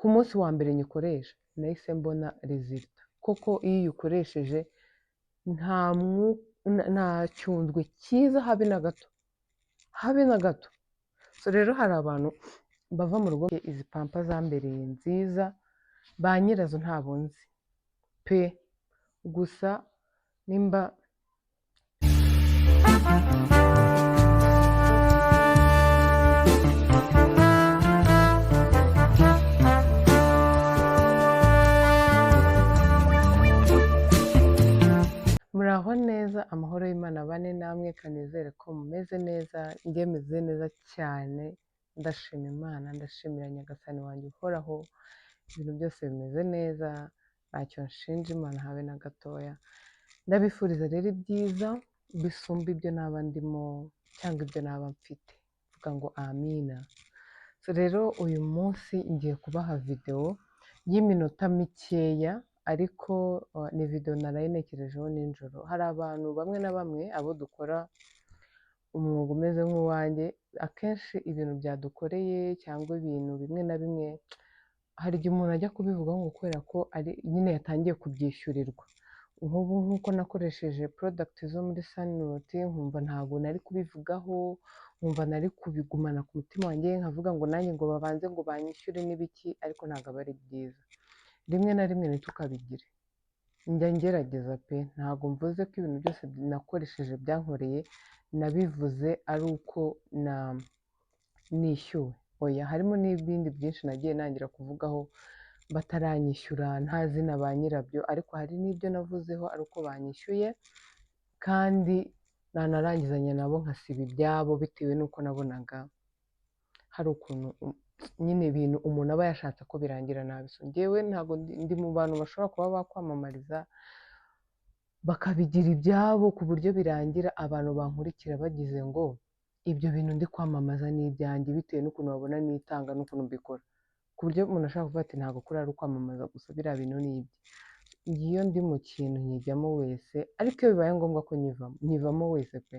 ku munsi wa mbere nyikoresha nahise mbona resulta koko iyo uyikoresheje nta cyundwe cyiza habe na gato, habe na gato. So rero hari abantu bava mu rugo izi pampa zambereye nziza, ba nyirazo ntabo nzi pe, gusa nimba muraho neza, amahoro y'Imana bane namwe, kanizere ko mumeze neza. Njye meze neza cyane, ndashima Imana, ndashimira Nyagasani wanjye uhoraho, ibintu byose bimeze neza, ntacyo nshinja Imana habe na gatoya. Ndabifuriza rero ibyiza bisumba ibyo naba ndimo cyangwa ibyo naba mfite, vuga ngo amina. So rero uyu munsi ngiye kubaha video y'iminota mikeya, ariko ni video narayinekerejeho nijoro. Hari abantu bamwe na bamwe abo dukora umwuga umeze nk'uwanjye, akenshi ibintu byadukoreye cyangwa ibintu bimwe na bimwe hari igihe umuntu ajya kubivuga ngo kubera ko ari nyine yatangiye kubyishyurirwa. Nk'ubu nk'uko nakoresheje product zo muri Sunrot, nkumva ntabwo nari kubivugaho, nkumva nari kubigumana ku mutima wanjye, nkavuga ngo nanjye ngo babanze ngo banyishyure n'ibiki, ariko ntabwo aba ari byiza. Rimwe na rimwe ntitukabigire. Njya ngerageza pe, ntabwo mvuze ko ibintu byose nakoresheje byankoreye nabivuze ari uko nishyuwe. Oya, harimo n'ibindi byinshi nagiye nangira kuvugaho bataranyishyura, nta zina ba nyirabyo, ariko hari n'ibyo navuzeho ari uko banyishyuye, kandi nanarangizanya nabo nkasiba ibyabo bitewe n'uko nabonaga hari ukuntu nyine ibintu umuntu aba yashatse ko birangira nabi. So njyewe ntabwo ndi mu bantu bashobora kuba bakwamamariza bakabigira ibyabo ku buryo birangira abantu bankurikira bagize ngo ibyo bintu ndi kwamamaza ni ibyanjye, bitewe n'ukuntu babona nitanga n'ukuntu mbikora, ku buryo umuntu ashobora kuvuga ati ntabwo kuri ari ukwamamaza gusa, biriya bintu ni ibye. Iyo ndi mu kintu nkijyamo wese, ariko iyo bibaye ngombwa ko nyivamo wese pe.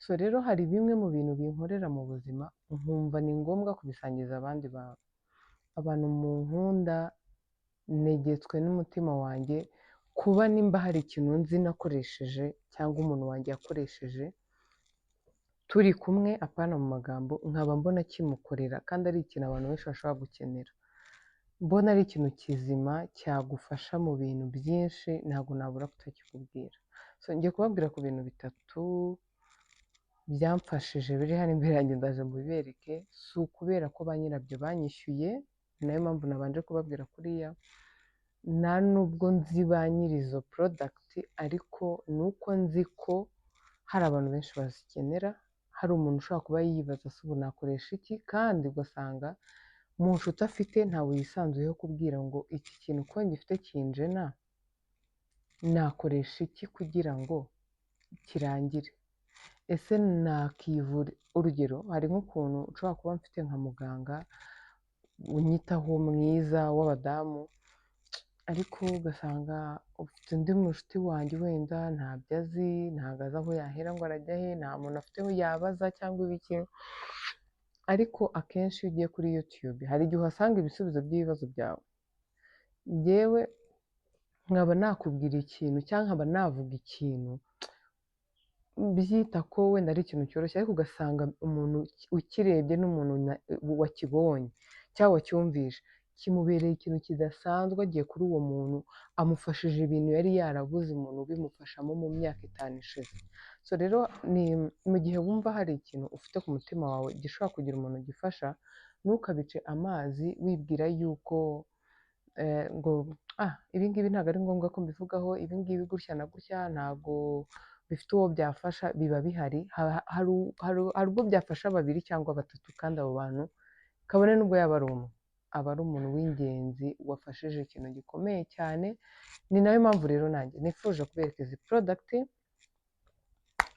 So rero hari bimwe mu bintu binkorera mu buzima nkumva ni ngombwa kubisangiza abandi bantu. Abantu mu nkunda, negetswe n'umutima wanjye kuba nimba hari ikintu nzi nakoresheje cyangwa umuntu wanjye yakoresheje turi kumwe, apana mu magambo, nkaba mbona kimukorera kandi ari ikintu abantu benshi bashobora gukenera, mbona ari ikintu kizima cyagufasha mu bintu byinshi, ntabwo nabura kutakikubwira. So ngiye kubabwira ku bintu bitatu byamfashije biri hano imbere yanjye, ndaje mubibereke. Si ukubera ko ba nyirabyo banyishyuye, nayo mpamvu nabanje kubabwira kuriya, nta nubwo nzi ba nyiri izo product, ariko ni uko nzi ko hari abantu benshi bazikenera. Hari umuntu ushobora kuba yibaza se ubu nakoresha iki, kandi ugasanga mu nshuti afite ntawe yisanzuyeho kubwira ngo iki kintu ko ngifite kinjena, nakoresha iki kugira ngo kirangire. Ese nakivura? Urugero, hari nk'ukuntu ushobora kuba mfite nka muganga unyitaho mwiza w'abadamu, ariko ugasanga ufite undi mushuti wanjye wenda ntabyo azi, ntabwo azi aho yahera ngo arajya he, nta muntu afite aho yabaza cyangwa ibiki. Ariko akenshi iyo ugiye kuri YouTube hari igihe uhasanga ibisubizo by'ibibazo byawe. Njyewe nkaba nakubwira ikintu cyangwa nkaba navuga ikintu byita ko wenda ari ikintu cyoroshye, ariko ugasanga umuntu ukirebye n'umuntu wakibonye cyangwa wacyumvishe kimubereye ikintu kidasanzwe, agiye kuri uwo muntu amufashije ibintu yari yarabuze umuntu ubimufashamo mu myaka 5 ishize. So rero ni mu gihe wumva hari ikintu ufite ku mutima wawe gishobora kugira umuntu gifasha, ntukabice amazi wibwira yuko ngo ibi ngibi ntabwo ari ngombwa ko mbivugaho, ibi ngibi gutya na gutya ntabwo bifite uwo byafasha. Biba bihari, hari ubwo byafasha 2 cyangwa 3, kandi abo bantu kabone n'ubwo yaba ari umwe, aba ari umuntu w'ingenzi wafashije ikintu gikomeye cyane. Ni nayo mpamvu rero nanjye nifuje kubereka izi product,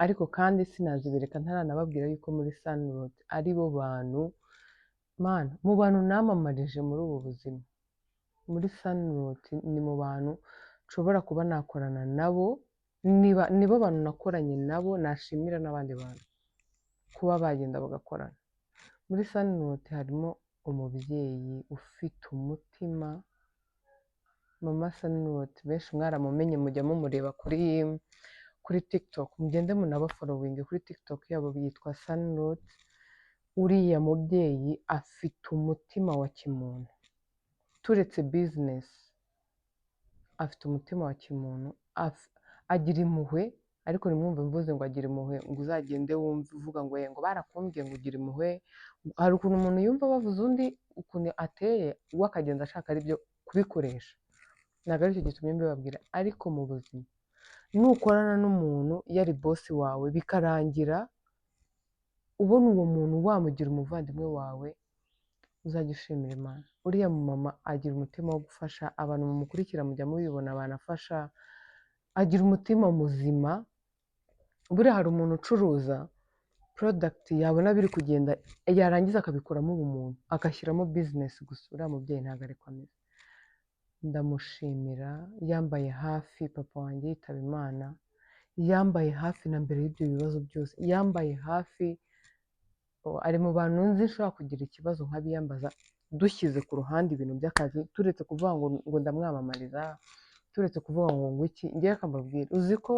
ariko kandi sinazibereka ntaranababwira yuko muri Sunrot ari bo bantu mu bantu namamarije muri ubu buzima. Muri Sunrot ni mu bantu nshobora kuba nakorana nabo, nibo bantu nakoranye nabo nashimira n'abandi bantu kuba bagenda bagakorana. Muri Sunrot harimo umubyeyi ufite umutima, mama Saniroti benshi mwaramumenye mujya mumureba kuri TikTok, mugende munabafolowinge kuri TikTok yabo yitwa Saniroti. Uriya mubyeyi afite umutima wa kimuntu, turetse bizinesi afite umutima wa kimuntu, agira impuhwe, ariko nimwumve mvuze ngo agira impuhwe ngo uzagende wumve uvuga ngo ngo barakumbwiye ngo ugira impuhwe. Hari ukuntu umuntu yumva bavuze undi ukuntu ateye, we akagenda ashaka ari byo kubikoresha. Ntabwo aricyo gitumye mbibabwira, ariko mu buzima nukorana n'umuntu yari bosi wawe bikarangira ubona uwo muntu wamugira umuvandimwe wawe, uzajya ushimira Imana. Uriya mumama agira umutima wo gufasha abantu mumukurikira, mujya mubibona banafasha, agira umutima muzima. Buriya hari umuntu ucuruza porodagiti yabona biri kugenda yarangiza akabikuramo ubumuntu agashyiramo bizinesi gusa. Uriya mubyeyi ntabwo ariko ameze. Ndamushimira, yambaye hafi papa wanjye yitaba Imana, yambaye hafi na mbere y'ibyo bibazo byose, yambaye hafi. Ari mu bantu nzi nshobora kugira ikibazo nkabiyambaza, dushyize ku ruhande ibintu by'akazi, turetse kuvuga ngo ndamwamamariza, turetse kuvuga ngo iki. Ngewe akambabwira, uzi ko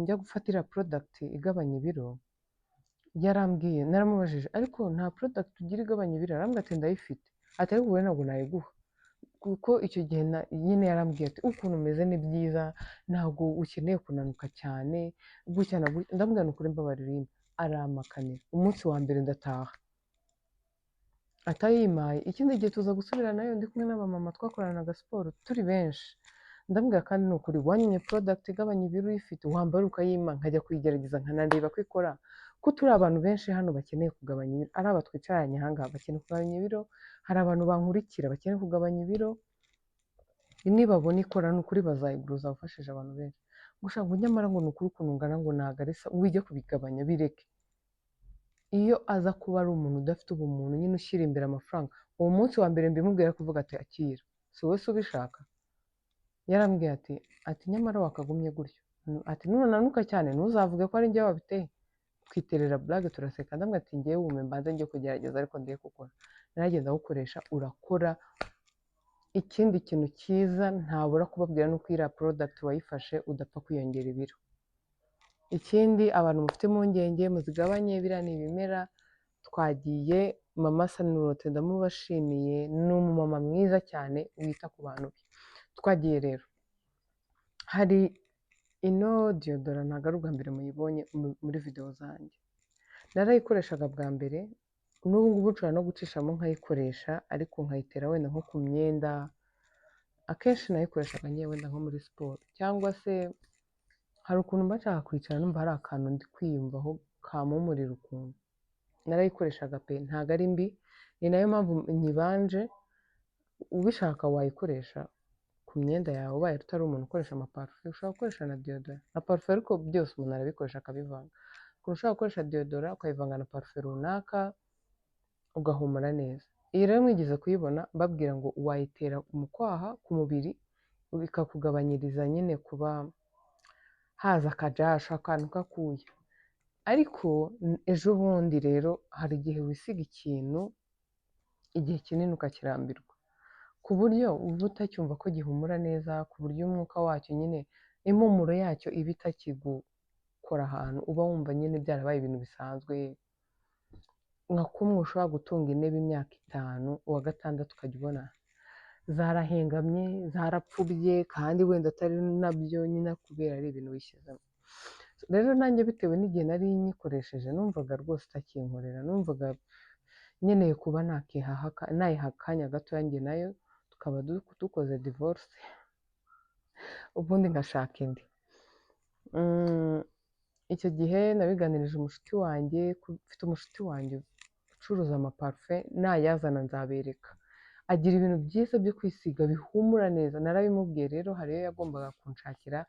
njya gufatira porodagiti igabanya ibiro? Yarambwiye, naramubajije, ariko nta porodagiti ugira igabanya ibiro? Arambwira ati ndayifite. Ati ariko wowe ntabwo nayiguha, kuko icyo gihe nyine yarambwiye ati ukuntu umeze ni byiza, ntabwo ukeneye kunanuka cyane gutya na gutya. Ndamubwira ni ukuri mbabarira, aramakanira. Umunsi wa mbere ndataha atayimaye, ikindi gihe tuza gusubira nayo ndi kumwe n'abamama twakoranaga siporo turi benshi. Ndamubwira kandi ni ukuri wanyimye porodagiti igabanya ibiro uyifite, wambara ukayima nkajya kuyigerageza nkanareba ko ikora, ko turi abantu benshi hano bakeneye kugabanya ibiro. Ari aba twicaranye aha ngaha bakeneye kugabanya ibiro, hari abantu bankurikira bakeneye kugabanya ibiro. Nibabona ikora ni ukuri bazayigura, uzafashije abantu benshi. Gusa ngo nyamara ngo ni ukuri ukuntu ungana ngo ntabwo ari sawa, wijye kubigabanya bireke. Iyo aza kuba ari umuntu udafite ubumuntu, nyine ushyira imbere amafaranga, uwo munsi wa mbere mbimubwira kuvuga ati akira, si wowe se ubishaka? Yarambwiye ati nyamara wakagumye gutyo, ati nunanuka cyane ntuzavuge ko ari njye wabiteye. Twiterera burage turaseka. Ndamubwira ati ngewe wume mbanze njye kugerageza, ariko ndiye gukora. Naragenda awukoresha urakora. Ikindi kintu cyiza ntabura kubabwira ni uko iriya porodagiti wayifashe udapfa kwiyongera ibiro. Ikindi abantu mufite impungenge muzigabanye, biriya ni ibimera. Twagiye mama Saniroti ndamubashimiye, ni umumama mwiza cyane wita ku bantu be. Twagiye rero, hari ino diyodora, ntabwo ari ubwa mbere muyibonye muri videwo zanjye. Narayikoreshaga bwa mbere, n'ubu ngubu nshobora no gucishamo nkayikoresha, ariko nkayitera wenda nko ku myenda. Akenshi nayikoreshaga ngiye wenda nko muri siporo, cyangwa se hari ukuntu mba nshaka kwicara numva hari akantu ndi kwiyumvaho kamumurira ukuntu. Narayikoreshaga pe, ntabwo ari mbi. Ni nayo mpamvu nyibanje. Ubishaka wayikoresha ku myenda yawe, ubaye utari umuntu ukoresha amaparufe, ushobora gukoresha na diyodora na parufe, ariko byose umuntu arabikoresha akabivanga. Ukuntu ushobora gukoresha diyodora ukayivanga na parufe runaka ugahumura neza. Iyi rero mwigeze kuyibona, mbabwira ngo wayitera mu kwaha ku mubiri, bikakugabanyiriza nyine kuba haza akajasho, akantu kakuye. Ariko ejo bundi rero hari igihe wisiga ikintu igihe kinini ukakirambirwa, ku buryo uba utacyumva ko gihumura neza, ku buryo umwuka wacyo nyine impumuro yacyo iba itakigukora ahantu, uba wumva nyine byarabaye ibintu bisanzwe. Nka kumwe ushobora gutunga intebe imyaka 5, uwa gatandatu ukajya ubona zarahengamye, zarapfubye, kandi wenda atari nabyo nyine kubera ari ibintu wishyizemo. Rero nanjye bitewe n'igihe nari nyikoresheje, numvaga rwose itakinkorera, numvaga nkeneye kuba nayiha akanya gatoya njye nayo tukaba dukoze divorce, ubundi ngashaka indi. Icyo gihe nabiganirije umushuti wanjye, mfite umushuti wanjye ucuruza amaparufe, nayazana nzabereka. Agira ibintu byiza byo kwisiga bihumura neza. Narabimubwiye rero, hari iyo yagombaga kunshakira,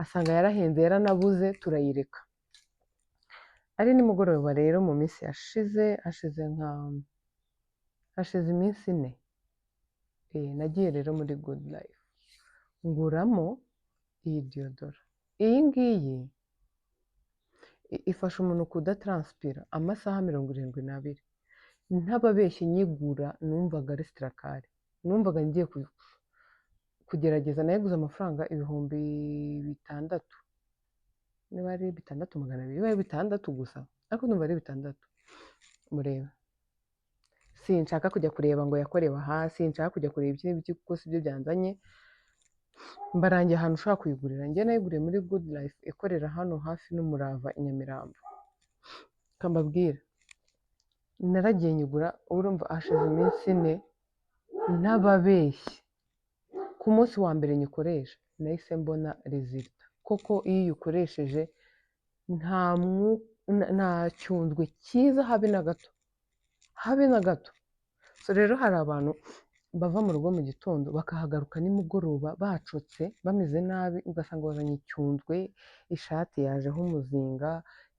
asanga yarahenze yaranabuze, turayireka. Ari nimugoroba rero mu minsi hashize iminsi 4, nagiye rero muri Good Life nguramo iyi diyodora. Iyi ngiyi ifasha umuntu kudatranspira amasaha 72. ntababeshye nyigura numvaga ari sitarakari, numvaga ngiye kugerageza, nayiguze amafaranga ibihumbi 600, niba ari 6,200, niba ari 6 gusa, ariko numva ari 6 mureba. Sinshaka kujya kureba ngo yakorewe hasi, sinshaka kujya kureba iki n'ibiki kuko sibyo byanzanye, mbarangiye ahantu ushobora kuyigurira. Njye nayiguriye muri Good Life ikorera hano hafi n'Umurava i Nyamirambo. Kambabwira, naragiye nyigura, urumva hashize iminsi 4 ntababeshye, ku munsi wa mbere nyikoresha nahise mbona resulta. Koko iyo uyikoresheje nta cyundwe cyiza habe na gato, habe na gato. So rero hari abantu bava mu rugo mu gitondo bakahagaruka nimugoroba bacotse bameze nabi, ugasanga bazanye icyundwe, ishati yajeho umuzinga,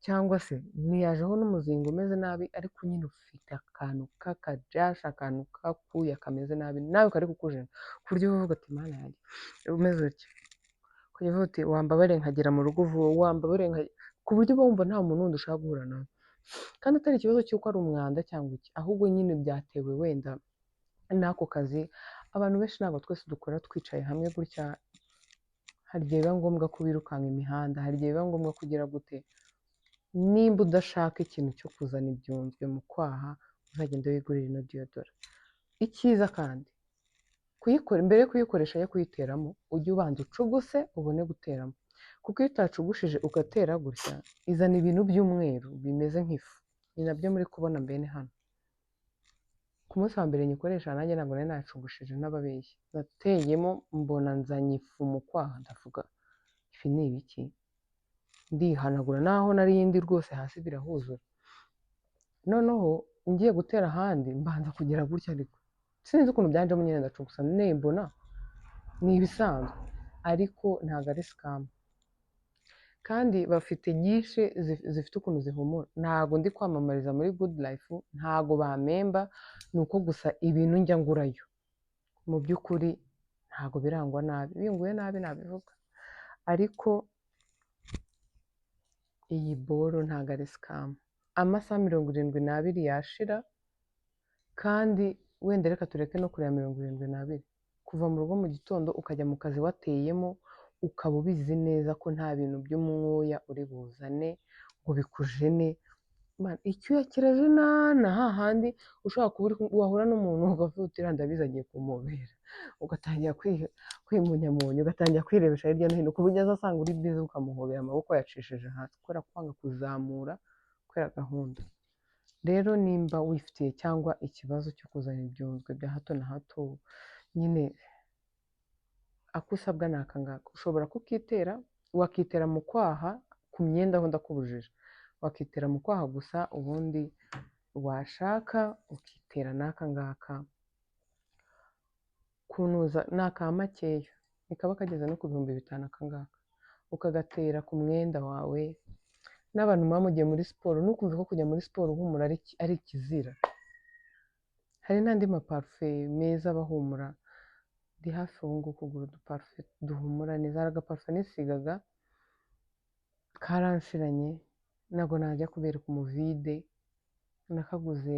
cyangwa se ntiyajeho n'umuzinga umeze nabi, ariko nyine ufite akantu k'akajasha, akantu k'akuya kameze nabi, nawe kari kukujena, ku buryo uvuga ati mana yanjye umeze utya, kujya uvuga uti wambabariye nkagera mu rugo vuba, wambabariye ku buryo uba wumva nta muntu wundi ushaka guhura nawe, kandi atari ikibazo cy'uko ari umwanda cyangwa iki, ahubwo nyine byatewe wenda n'ako kazi. Abantu benshi ntabwo twese dukora twicaye hamwe gutya, hari igihe biba ngombwa ko wirukanka imihanda, hari igihe biba ngombwa kugira gute. Nimba udashaka ikintu cyo kuzana ibyunzwe mu kwaha, uzagenda wigurira ino diyodora. Icyiza kandi mbere yo kuyikoresha yo kuyiteramo, ujye ubanza ucuguse ubone guteramo, kuko iyo utacugushije ugatera gutya izana ibintu by'umweru bimeze nk'ifu, ni nabyo muri kubona mbene hano. Ku munsi wa mbere nyikoresha nanjye ntabwo nari nacugushije n'ababeshyi, nateyemo mbona nzanye ifu mu kwaha, ndavuga ifi ni ibiki, ndihanagura naho nari ndi rwose hasi birahuzura. Noneho ngiye gutera ahandi mbanza kugira gutya, ariko sinzi ukuntu byanjemo, nyine ndacugusa mbona ni ibisanzwe, ariko ntabwo ari scam. Kandi bafite nyinshi zifite ukuntu zihumura. Ntabwo ndi kwamamariza muri Good Life, ntabwo bamemba, ni uko gusa ibintu njya ngurayo mu by'ukuri ntabwo birangwa nabi, binguye nabi nabivuga, ariko iyi boro ntabwo ari scam. Amasaha 72 yashira, kandi wenda reka tureke no kureba 72, kuva mu rugo mu gitondo ukajya mu kazi wateyemo, ukaba ubizi neza ko nta bintu by'umwuya uri buzane ngo bikujene. Icyuya kirajenana, hahandi ushobora kuba wahura n'umuntu ukavuga uti ndabizi agiye kumubera, ugatangira kwimunyamunya, ugatangira kwirebesha hirya no hino, ku buryo azasanga uri bize ukamuhobera amaboko yacishije hasi, kubera kwanga kuzamura kubera gahunda. Rero nimba wifitiye cyangwa ikibazo cyo kuzana ibyunzwe bya hato na hato, nyine ako usabwa ni aka ngaka, ushobora kukitera, wakitera mu kwaha, ku myenda aho ndakubujije, wakitera mu kwaha gusa, ubundi washaka ukitera n'aka ngaka, kunuza ni aka makeya, nikaba kageze no ku 5,000 aka ngaka, ukagatera ku mwenda wawe. N'abantu muba mugiye muri siporo, nukumva ko kujya muri siporo uhumura ari ikizira. Hari n'andi maparufe meza bahumura, ndi hafi ubu ngubu kugura uduparufe duhumura neza. Hari agaparufe nisigaga karanshiranye, ntabwo najya kubereka umuvide, nakaguze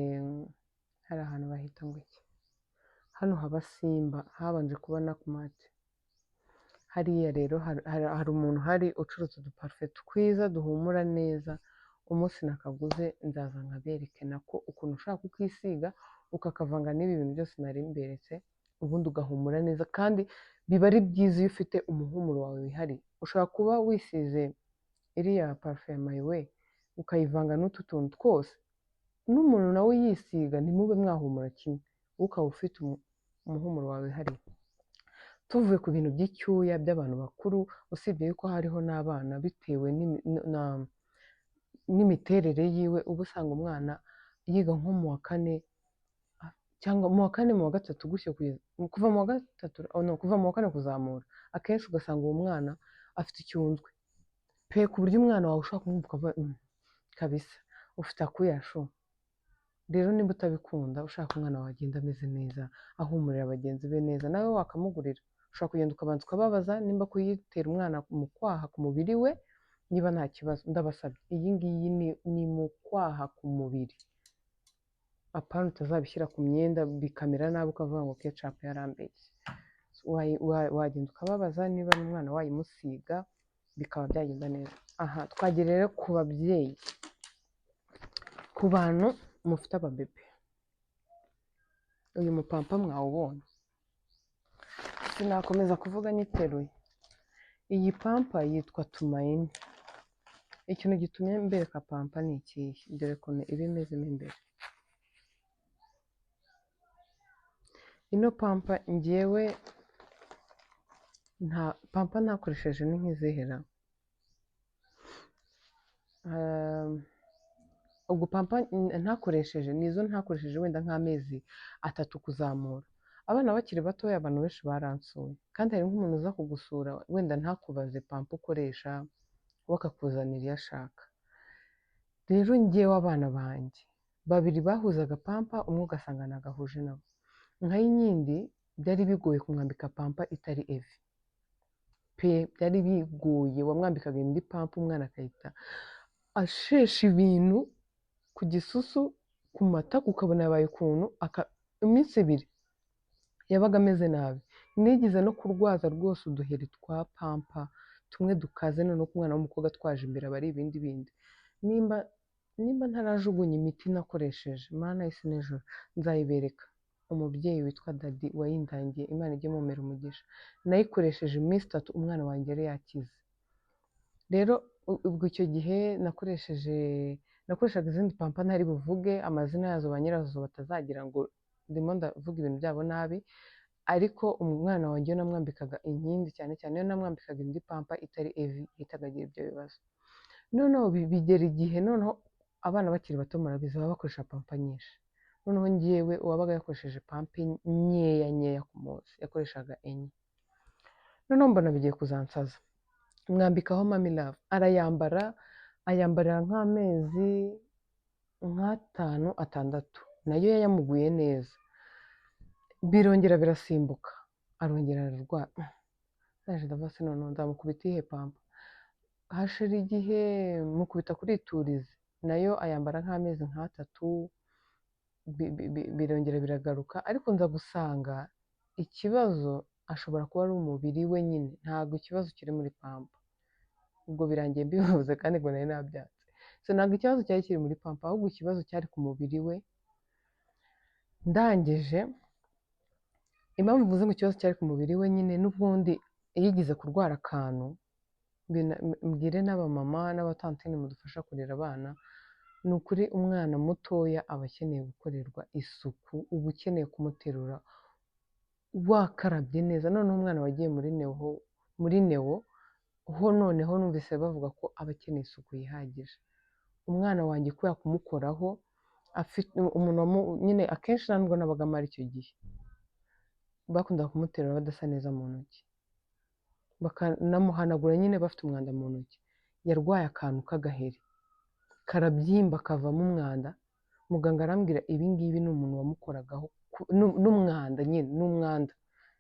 hari ahantu bahita ngo iki, hano haba Simba, habanje kuba Nakumatt. Hariya rero hari umuntu hari ucuruza uduparufe twiza duhumura neza. Umunsi nakaguze nzaza nkabereke nako ukuntu ushaka kukisiga, ukakavanga n'ibi bintu byose nari mberetse, ubundi ugahumura neza. Kandi biba ari byiza iyo ufite umuhumuro wawe wihariye. Ushobora kuba wisize iriya parufe ya My Way ukayivanga n'utu tuntu twose, n'umuntu nawe yisiga ntimube mwahumura kimwe, ukaba ufite umuhumuro wawe wihariye. Tuvuye ku bintu by'icyuya by'abantu bakuru, usibye yuko hariho n'abana, bitewe n'imiterere yiwe, uba usanga umwana yiga nko mu wa 4 cyangwa mu wa 4 mu wa 3 gutyo, kuva mu wa 3 kuva mu wa 4 kuzamura, akenshi ugasanga uwo mwana afite icyunzwe pe, ku buryo umwana wawe ushaka kumwumva ukavuga kabisa ufite akuyasho. Rero nimba utabikunda, ushaka umwana wawe agenda ameze neza, ahumurira bagenzi be neza, nawe wakamugurira. Ushobora kugenda ukabanza ukababaza nimba kuyitera umwana mu kwaha ku mubiri we, niba nta kibazo. Ndabasabye, iyi ngiyi ni mu kwaha ku mubiri, apana utazabishyira ku myenda bikamera nabi ukavuga ngo ketchup yarambeshye. Wagenda ukababaza niba n'umwana wayimusiga bikaba byagenda neza. Aha twagera rero ku babyeyi, ku bantu mufite ababebe. Uyu mupampa mwawubonye, sinakomeza kuvuga nyiteruye. Iyi pampa yitwa Tumaini. Ikintu gitumye mbereka pampa ni ikihe? Dore ukuntu iba imezemo imbere. Ino pampa njyewe pampa ntakoresheje ni nk'izihera. Ubwo pampa ntakoresheje nizo ntakoresheje wenda nk'amezi 3 kuzamura. Abana bakiri batoya abantu benshi baransuye, kandi hari nk'umuntu uza kugusura wenda ntakubaze pampa ukoresha, bakakuzanira iyo ashaka. Rero njyewe abana banjye 2 bahuzaga pampa, umwe ugasanga nagahuje nabo. Nka Yinkindi byari bigoye kumwambika pampa itari evi pe, byari bigoye. Wamwambikaga indi pampa umwana akahita ashesha ibintu ku gisusu, ku matako ukabona yabaye ukuntu. Iminsi 2 yabaga ameze nabi. Nigeze no kurwaza rwose uduheri twa pampa tumwe dukaze, none ko umwana w'umukobwa twaje imbere aba ari ibindi bindi. Nimba ntarajugunya imiti nakoresheje, Mana y'isi n'ijuru, nzayibereka. Umubyeyi witwa Dadi wayindangiye, Imana ijye mumera umugisha, nayikoresheje iminsi 3 umwana wanjye yari yakize. Rero ubwo icyo gihe nakoreshaga izindi pampa ntari buvuge amazina yazo, ba nyirazo batazagira ngo ndimo ndavuga ibintu byabo nabi. Ariko umwana wanjye namwambikaga Inkindi cyane cyane, iyo namwambikaga indi pampa itari evi yahitaga agira ibyo bibazo. Noneho bigera igihe, noneho abana bakiri bato murabizi baba bakoresha pampa nyinshi. Noneho njyewe uwabaga yakoresheje pampa nkeya ku munsi yakoreshaga enye. Noneho mbona bigiye kuzansaza, mwambikaho Mami Love, ayambarira nk'amezi 5, 6, nayo yayamuguye neza. Birongera birasimbuka, arongera ararwara. Naje ndavuga se none nzamukubita ihe pampa. Hashira igihe mukubita kuri Iturize, nayo ayambara nk'amezi 3, birongera biragaruka. Ariko nza gusanga ikibazo ashobora kuba ari umubiri we nyine, ntabwo ikibazo kiri muri pampa. Ubwo birangiye mbivuze kandi ngo nari nabyatse. So ntabwo ikibazo cyari kiri muri pampa, ahubwo ikibazo cyari ku mubiri we. Ndangije impamvu mvuze ngo ikibazo cyari ku mubiri we nyine, n'ubundi yigize kurwara akantu. Mbwire n'abamama n'abatantine mudufasha kurera abana, ni ukuri umwana mutoya aba akeneye gukorerwa isuku, uba ukeneye kumuterura wakarabye neza. Noneho umwana wagiye muri newo ho, noneho numvise bavuga ko aba akeneye isuku yihagije. Umwana wanjye kubera kumukoraho afite umuntu nyine, akenshi ntabwo nabaga mari icyo gihe, bakundaga kumuterura badasa neza mu ntoki, bakanamuhanagura nyine bafite umwanda mu ntoki. Yarwaye akantu k'agaheri karabyimba kavamo umwanda. Muganga arambwira ibi ngibi ni umuntu wamukoragaho n'umwanda nyine, n'umwanda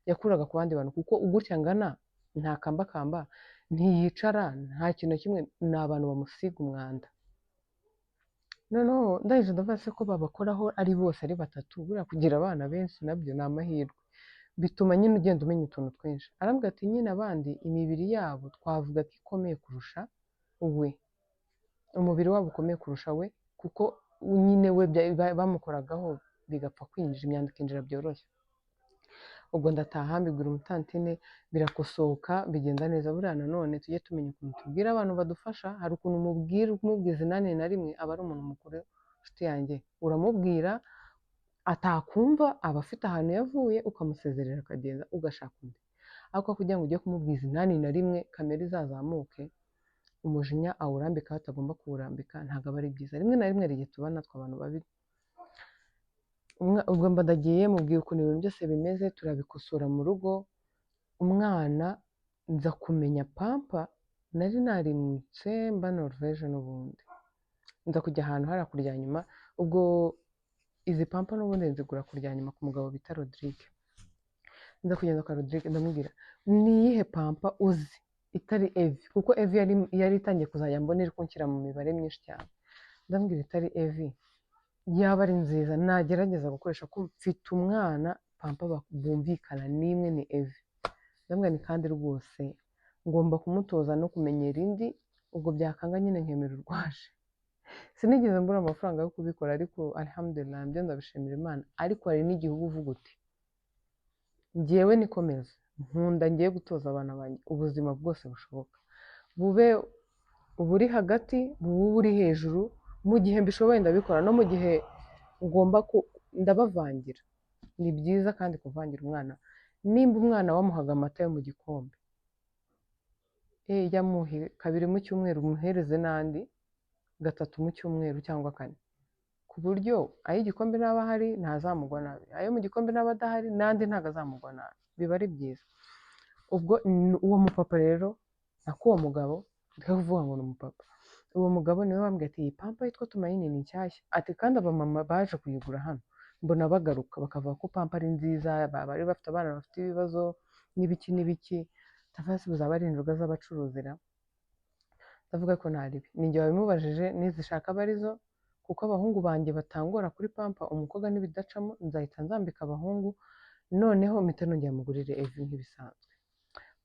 yakuraga ku bandi bantu, kuko ugutya angana nta kambakamba, ntiyicara, nta kintu kimwe, ni abantu bamusiga umwanda. Noneho ndahise ndavuga se ko babakoraho ari bose ari 3, buriya kugira abana benshi nabyo ni amahirwe. Bituma nyine ugenda umenya utuntu twinshi. Arambwira ati nyine abandi imibiri yabo twavuga ko ikomeye kurusha we, umubiri wabo ukomeye kurusha we, kuko nyine we bamukoragaho bigapfa kwinjira, imyanda ikinjira byoroshye. Ubwo ndataha mbibwira umutantine, birakosoka bigenda neza. Buriya nanone tujye tumenya ukuntu tubwira abantu badufasha. Hari ukuntu umubwiza inani na rimwe aba ari umuntu mukuru. Inshuti yanjye uramubwira atakumva, aba afite ahantu yavuye, ukamusezerera akagenda ugashaka undi. Ariko kugira ngo ujye kumubwiza inani na rimwe kamere izazamuke, umujinya awurambika aho atagomba kuwurambika, ntabwo aba ari byiza. Rimwe na rimwe rege tuba natwe abantu babi. Ubwo mba ndagiye mubwira ukuntu ibintu byose bimeze, turabikosora mu rugo. Umwana nza kumenya pampa, nari narimutse mba Norvège n'ubundi, nza kujya ahantu hariya kurya nyuma. Ubwo izi pampa n'ubundi nzigura kurya nyuma ku mugabo bita Rodrigue. Nza kugenda kwa Rodrigue ndamubwira ni iyihe pampa uzi itari evi, kuko evi yari itangiye kuzajya mbona iri kunshyira mu mibare myinshi cyane. Ndambwira itari evi yaba ari nziza nagerageza gukoresha ko mfite umwana pampa bumvikana n'imwe ni Evi, ndamubwira nti kandi rwose ngomba kumutoza no kumenyera indi, ubwo byakanga nyine nkemera urwaje. Sinigeze mbura amafaranga yo kubikora ariko alhamdulillah nabyo ndabishimira Imana, ariko hari n'igihe uba uvuga uti njyewe nikomeza nkunda ngiye gutoza abana banjye ubuzima bwose bushoboka, bube uburi hagati bube uburi hejuru, mu gihe mbishoboye ndabikora no mu gihe ngomba ndabavangira. Ni byiza kandi kuvangira umwana, nimba umwana wamuhaga amata yo mu gikombe yamuhe 2 mu cyumweru umuhereze n'andi 3 mu cyumweru cyangwa 4, ku buryo ay'igikombe naba ahari ntazamugwa nabi, ayo mu gikombe naba adahari n'andi ntago azamugwa nabi, biba ari byiza. Ubwo uwo mupapa rero nako uwo mugabo ndavuga ngo ni umupapa, uwo mugabo niwe wambwiye ati iyi pampa yitwa Tumaini ni nshyashya, ati kandi abamama baje kuyigura hano mbona bagaruka bakavuga ko pampa ari nziza, bari bafite abana bafite ibibazo n'ibiki n'ibiki, tavasi buzaba ari inzoga z'abacuruzi ra, ndavuga ko ntaribi, ninjye wabimubajije nizishaka aba arizo, kuko abahungu banjye batangora kuri pampa, umukobwa n'ibidacamo nzahita nzambika abahungu, noneho mpita nongera mugurire Evi nk'ibisanzwe,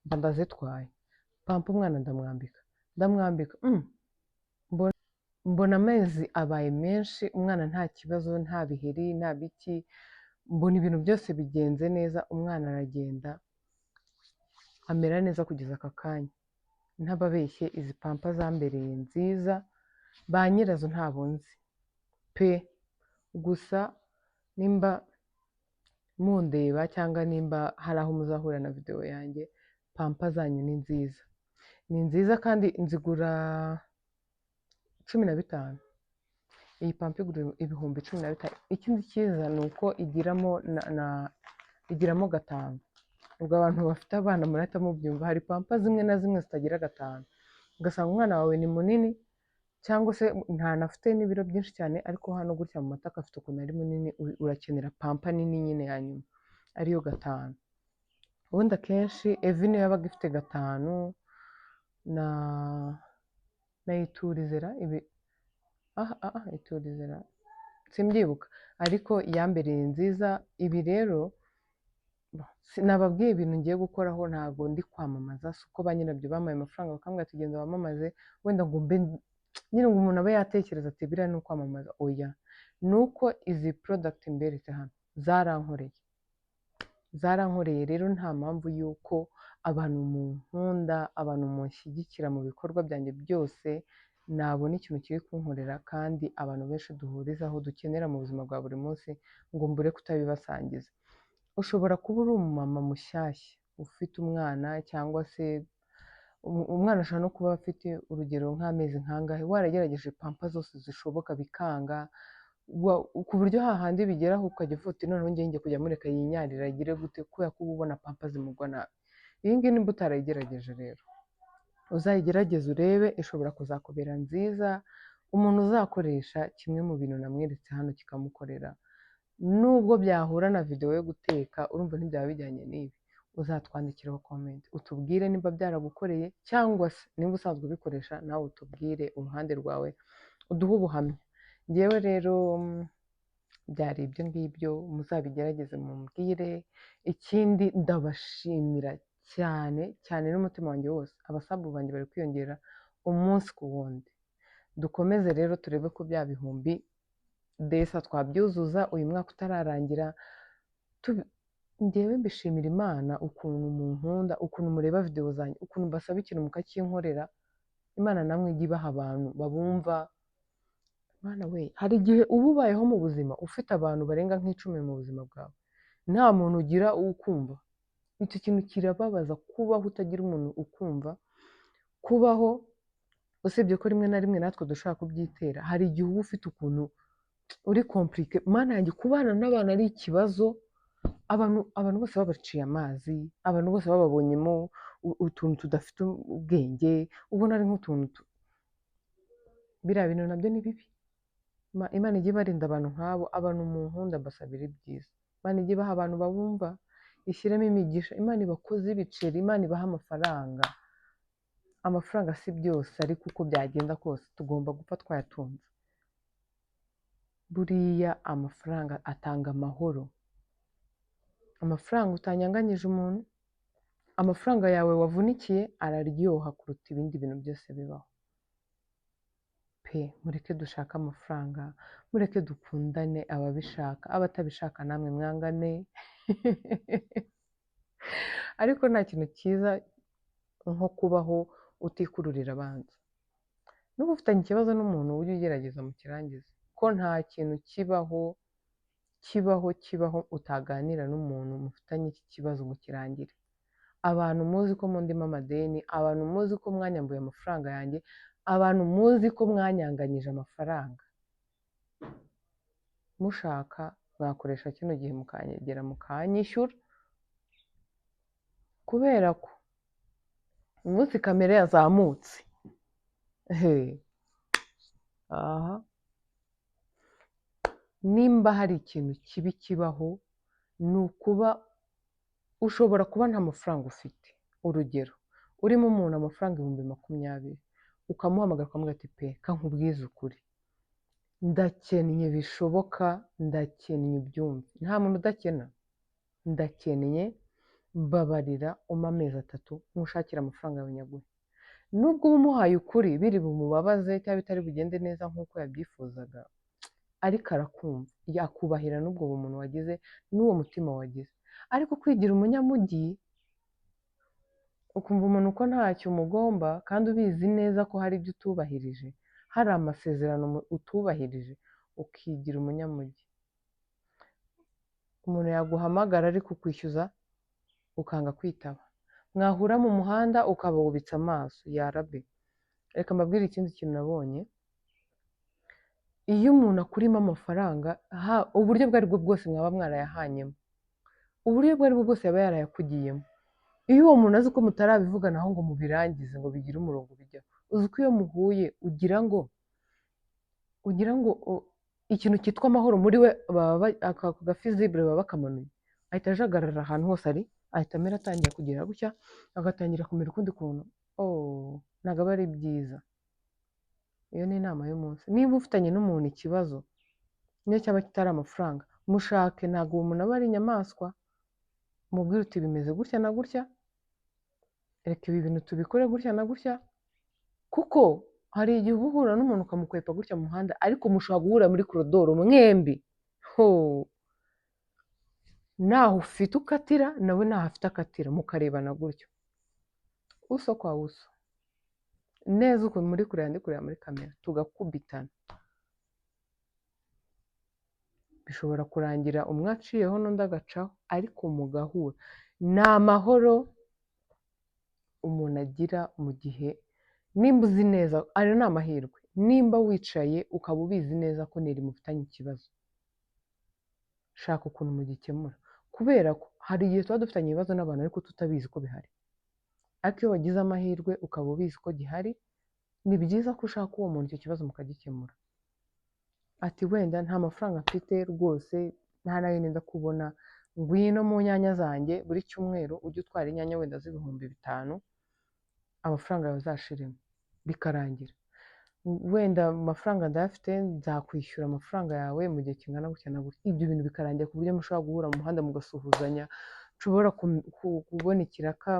mba ndazitwaye pampa umwana ndamwambika mbona amezi abaye menshi, umwana nta kibazo, nta biheri, nta biki, mbona ibintu byose bigenze neza, umwana aragenda amera neza kugeza aka kanya. Ntababeshye izi pampa zambereye nziza, ba nyirazo ntabo nzi pe, gusa nimba mundeba cyangwa nimba hari aho muzahura na video yanjye, pampa zanyu ni nziza, ni nziza kandi nzigura 15. Iyi pampa igura ibihumbi 15. Ikindi cyiza ni uko igiramo 5, ubwo abantu bafite abana murahita mubyumva, hari pampa zimwe na zimwe zitagira 5, ugasanga umwana wawe ni munini cyangwa se ntanafite n'ibiro byinshi cyane, ariko hano gutya mu matako afite ukuntu ari munini, urakenera pampa nini nyine ya nyuma ariyo 5. Ubundi akenshi Evi niyo yabaga ifite 5 na iturizera ibi iturizera simbyibuka, ariko yambereye nziza. Ibi rero sinababwiye ibintu ngiye gukoraho, ntabwo ndi kwamamaza, si uko ba nyirabyo bampaye amafaranga bakambwira ati genda wamamaze, wenda ngo mbe nyine ngo umuntu abe yatekereza ati biriya ni ukwamamaza, oya, ni uko izi product mberetse hano zarankoreye, rero nta mpamvu y'uko abantu munkunda, abantu munshyigikira mu bikorwa byanjye byose, nabona ikintu kiri kunkorera kandi abantu benshi duhurizaho dukenera mu buzima bwa buri munsi, ngo mbure kutabibasangiza. Ushobora kuba uri umumama mushyashya ufite umwana, cyangwa se umwana ashobora no kuba afite urugero nk'amezi nkangahe, waragerageje pampa zose zishoboka bikanga, ku buryo hahandi bigeraho ukajya uvuga uti noneho ngiye kujya mureka yinyarira agire gute, kubera ko uba ubona pampa zimugwa nabi. Iyi ngiyi nimba utarayigerageje rero uzayigerageze urebe, ishobora kuzakubera nziza, umuntu uzakoresha kimwe mu bintu namweretse hano kikamukorera, nubwo byahura na video yo guteka, urumva ntibyaba bijyanye n'ibi, uzatwandikiraho comment utubwire nimba byaragukoreye, cyangwa se nimba usanzwe ubikoresha nawe utubwire uruhande rwawe, uduhe ubuhamya. Njyewe rero byari ibyo ngibyo, muzabigerageze mumbwire. Ikindi ndabashimira cyane cyane n'umutima wanjye wose, abasabu banjye bari kwiyongera umunsi ku wundi, dukomeze rero turebe ko bya bihumbi desa twabyuzuza uyu mwaka utararangira. Njyewe mbishimira Imana ukuntu munkunda, ukuntu mureba video zanjye, ukuntu mbasaba ikintu mukakinkorera. Imana namwe ijye ibaha abantu babumva. Mana we, hari igihe uba ubayeho mu buzima ufite abantu barenga nk'icumi mu buzima bwawe, nta muntu ugira ukumva. Icyo kintu kirababaza, kubaho utagira umuntu ukumva, kubaho usibye ko rimwe na rimwe natwe dushobora kubyitera. Hari igihe uba ufite ukuntu uri komplike. Mana yanjye, kubana n'abantu ari ikibazo, abantu bose babaciye amazi, abantu bose bababonyemo utuntu tudafite ubwenge, ubona ari nk'utuntu biriya bintu nabyo ni bibi. Imana ijye ibarinda abantu nk'abo, abantu munkunda mbasabira ibyiza. Imana ijye ibaha abantu babumva, ishyiremo imigisha, Imana ibakoze ibiceri, Imana ibaha amafaranga. Amafaranga si byose, ariko uko byagenda kose tugomba gupfa twayatunze. buriya amafaranga atanga amahoro. Amafaranga utanyanganyije umuntu, amafaranga yawe wavunikiye araryoha kuruta ibindi bintu byose bibaho. Pe mureke dushake amafaranga, mureke dukundane, ababishaka, abatabishaka namwe mwangane. Ariko nta kintu cyiza nko kubaho utikururira abanza. Nuba ufitanye ikibazo n'umuntu ujye ugerageza mukirangize, ko nta kintu kibaho utaganira n'umuntu mufitanye iki kibazo ngo kirangire. Abantu muzi ko mundimo amadeni, abantu muzi ko mwanyambuye amafaranga yanjye, abantu muzi ko mwanyanganyije amafaranga, mushaka mwakoresha kino gihe mukanyegera mukanyishyura, kubera ko umunsi kamere yazamutse, aha, nimba hari ikintu kibi kibaho ni ukuba ushobora kuba nta mafaranga ufite. Urugero, urimo umuntu amafaranga 20,000 ukamuhamagara ukamubwira ati pe kankubwize ukuri, ndakennye bishoboka, ndakennye ubyumve. Nta muntu udakena. Ndakennye, mbabarira umpe amezi 3 nkushakira amafaranga yawe nyaguhe. Nubwo uba umuhaye ukuri biri bumubabaze cyangwa bitari bugende neza nk'uko yabyifuzaga, ariko arakumva, yakubahira n'ubwo bumuntu wagize n'uwo mutima wagize. Ariko kwigira umunyamujyi ukumva umuntu ko ntacyo umugomba kandi ubizi neza ko hari ibyo utubahirije, hari amasezerano utubahirije, ukigira umunyamujyi. Umuntu yaguhamagara ari kukwishyuza ukanga kwitaba, mwahura mu muhanda ukaba wubitse amaso. Yarabe, reka mbabwire ikindi kintu nabonye. Iyo umuntu akurimo amafaranga, uburyo bwo aribwo bwose mwaba mwarayahanyemo, uburyo bwo aribwo bwose yaba yarayakugiyemo, iyo uwo muntu azi ko mutarabivuganaho ngo mubirangize ngo bigire umurongo bijyaho, uzi ko iyo muhuye ugira ngo ikintu cyitwa amahoro muri we ako gafizibure baba bakamanuye, ahita ajagarara ahantu hose ari, ahita amera atangira kugira gutya, agatangira kumera ukundi kuntu. Ntabwo aba ari byiza. Iyo ni inama y'umunsi. Niba ufitanye n'umuntu ikibazo niyo cyaba kitari amafaranga, mushake. Ntabwo uwo muntu aba ari inyamaswa. Mubwire uti bimeze gutya na gutya, reka ibi bintu tubikore gutya na gutya, kuko hari igihe uba uhura n'umuntu ukamukwepa gutya mu muhanda, ariko mushobora guhura muri korodoro mwembi, naho ufite ukatira nawe naho afite akatira, mukarebana gutyo uso kwa uso neza, ukuntu muri kureba ndi kureba muri kamera, tugakubitana. Bishobora kurangira umwe aciyeho n'undi agacaho, ariko mugahura. Ni amahoro umuntu agira mu gihe, nimba uzi neza, ayo ni amahirwe. Nimba wicaye ukaba ubizi neza ko neri mufitanye ikibazo, shaka ukuntu mugikemura, kubera ko hari igihe tuba dufitanye ibibazo n'abantu ariko tutabizi ko bihari. Ariko iyo wagize amahirwe ukaba ubizi ko gihari, ni byiza ko ushaka uwo muntu icyo kibazo mukagikemura. Ati wenda nta mafaranga mfite rwose, nta nayo nenda kubona, ngwino mu nyanya zanjye buri cyumweru ujye utwara inyanya wenda z'ibihumbi 5, amafaranga yawe azashiremo, bikarangira. Wenda amafaranga ndayafite, nzakwishyura amafaranga yawe mu gihe kingana gutya na gutya. Ibyo bintu bikarangira ku buryo mushobora guhura mu muhanda mugasuhuzanya, ushobora kubona ikiraka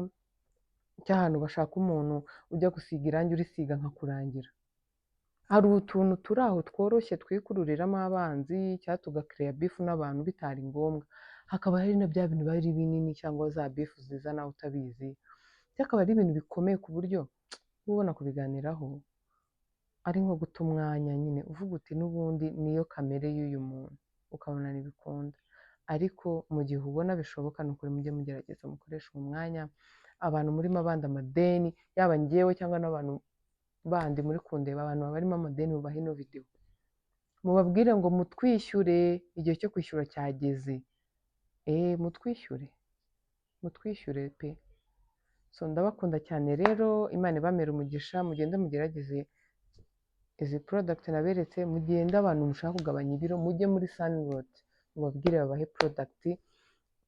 cy'ahantu bashaka umuntu ujya gusiga irangi urisiga nkakurangira. Hari utuntu turi aho tworoshye twikururiramo abanzi cyangwa tugakereya bifu n'abantu bitari ngombwa. Hakaba hari na bya bintu bari binini cyangwa za bifu ziza nawe utabizi, cyakaba ari ibintu bikomeye ku buryo ubona kubiganiraho ari nko guta umwanya nyine, uvuga uti n'ubundi niyo kamere y'uyu muntu, ukabona ntibikunda. Ariko mu gihe ubona bishoboka ni ukuri mujye mugerageza mukoresha uwo mwanya. Abantu murimo abandi amadeni, yaba njyewe cyangwa n'abantu bandi muri kundeba, abantu barimo amadeni mubahe ino video, mubabwire ngo mutwishyure, igihe cyo kwishyura cyageze. Mutwishyure pe. So ndabakunda cyane rero, Imana ibamere umugisha, mugende mugerageze izi product naberetse, mugende abantu mushaka kugabanya ibiro mujye muri Sunroad mubabwire babahe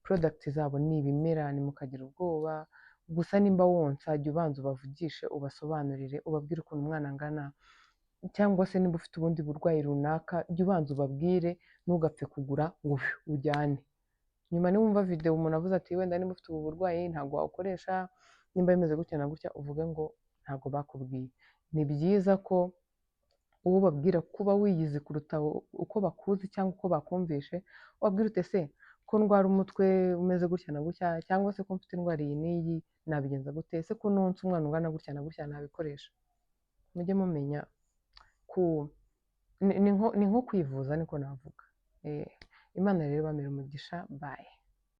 product zabo ni ibimera, ntimukagira ubwoba. Gusa nimba wonsa jya ubanza ubavugishe, ubasobanurire, ubabwire ukuntu umwana angana, cyangwa se niba ufite ubundi burwayi runaka jya ubanza ubabwire ntugapfe kugura ngo ujyane. Nyuma niwumva video umuntu avuze ati wenda niba ufite ubu burwayi ntabwo wawukoresha, nimba bimeze gutya na gutya, uvuge ngo ntabwo bakubwiye. Ni byiza ko uwo babwira kuba wiyizi kuruta uko bakuzi cyangwa uko bakumvishe, wabwira ute se ko ndwara umutwe umeze gutya na gutya, cyangwa se ko mfite indwara iyi n'iyi nabigenza gute, ese ko nonsa umwana ungana gutya na gutya nabikoresha. Mujye mumenya ku ni nko kwivuza niko navuga. Imana rero ibamere umugisha. Bye.